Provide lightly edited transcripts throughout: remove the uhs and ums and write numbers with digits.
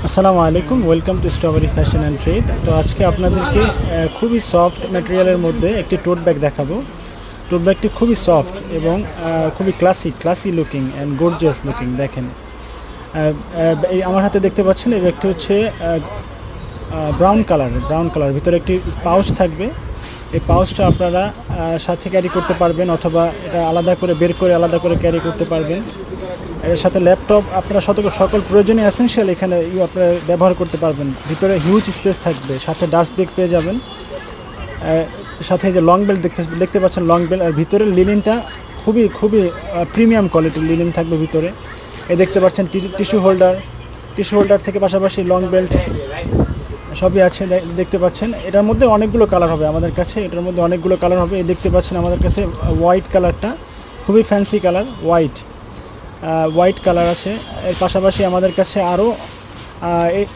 আসসালামু আলাইকুম, welcome to strawberry fashion and trade. তো আজকে আপনাদেরকে খুবই সফট ম্যাটেরিয়ালের মধ্যে একটি টোট ব্যাগ দেখাবো। টোট ব্যাগটি খুবই সফট এবং খুবই classy looking and gorgeous looking. দেখেন, এই আমার হাতে দেখতে পাচ্ছেন এই ব্যাগটি হচ্ছে ব্রাউন কালার, ভিতরে একটি পাউচ থাকবে। এই পাউচটা আপনারা সাথে ক্যারি করতে পারবেন, অথবা এটা আলাদা করে বের করে আলাদা করে ক্যারি করতে পারবেন। এর সাথে ল্যাপটপ, আপনারা সকল প্রয়োজনীয় এসেনশিয়াল এখানে আপনারা ব্যবহার করতে পারবেন। ভিতরে হিউজ স্পেস থাকবে, সাথে ডাস্ট ব্যাগ পেয়ে যাবেন। সাথে যে লং বেল্ট দেখতে পাচ্ছেন, লং বেল্ট। আর ভিতরে লিনেনটা খুবই প্রিমিয়াম কোয়ালিটির লিনেন থাকবে ভিতরে। দেখতে পাচ্ছেন টিস্যু হোল্ডার থেকে পাশাপাশি লং বেল্ট সবই আছে। দেখতে পাচ্ছেন এটার মধ্যে অনেকগুলো কালার হবে আমাদের কাছে, দেখতে পাচ্ছেন আমাদের কাছে হোয়াইট কালারটা খুবই ফ্যান্সি কালার, হোয়াইট কালার আছে। এর পাশাপাশি আমাদের কাছে আরও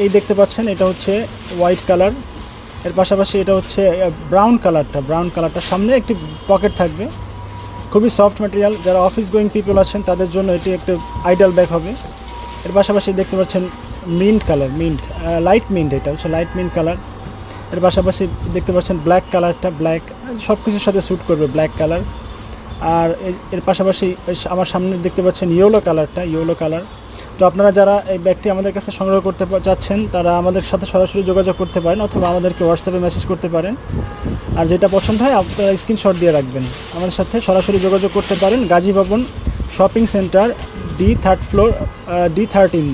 এই দেখতে পাচ্ছেন, এটা হচ্ছে হোয়াইট কালার। এর পাশাপাশি এটা হচ্ছে ব্রাউন কালারটা সামনে একটি পকেট থাকবে। খুবই সফট ম্যাটেরিয়াল, যারা অফিস গোয়িং পিপল আছেন তাদের জন্য এটি একটা আইডিয়াল ব্যাগ হবে। এর পাশাপাশি দেখতে পাচ্ছেন লাইট মিন্ট, এটা হচ্ছে লাইট মিন্ট কালার। এর পাশাপাশি দেখতে পাচ্ছেন ব্ল্যাক কালারটা, সব কিছুর সাথে স্যুট করবে ব্ল্যাক কালার। আর এর পাশাপাশি আমার সামনে দেখতে পাচ্ছেন ইয়েলো কালার। তো আপনারা যারা এই ব্যাগটি আমাদের কাছে সংগ্রহ করতে চাচ্ছেন তারা আমাদের সাথে সরাসরি যোগাযোগ করতে পারেন, অথবা আমাদেরকে হোয়াটসঅ্যাপে মেসেজ করতে পারেন। আর যেটা পছন্দ হয় আপনারা স্ক্রিনশট দিয়ে রাখবেন। আমাদের সাথে সরাসরি যোগাযোগ করতে পারেন। গাজী ভবন শপিং সেন্টার, D13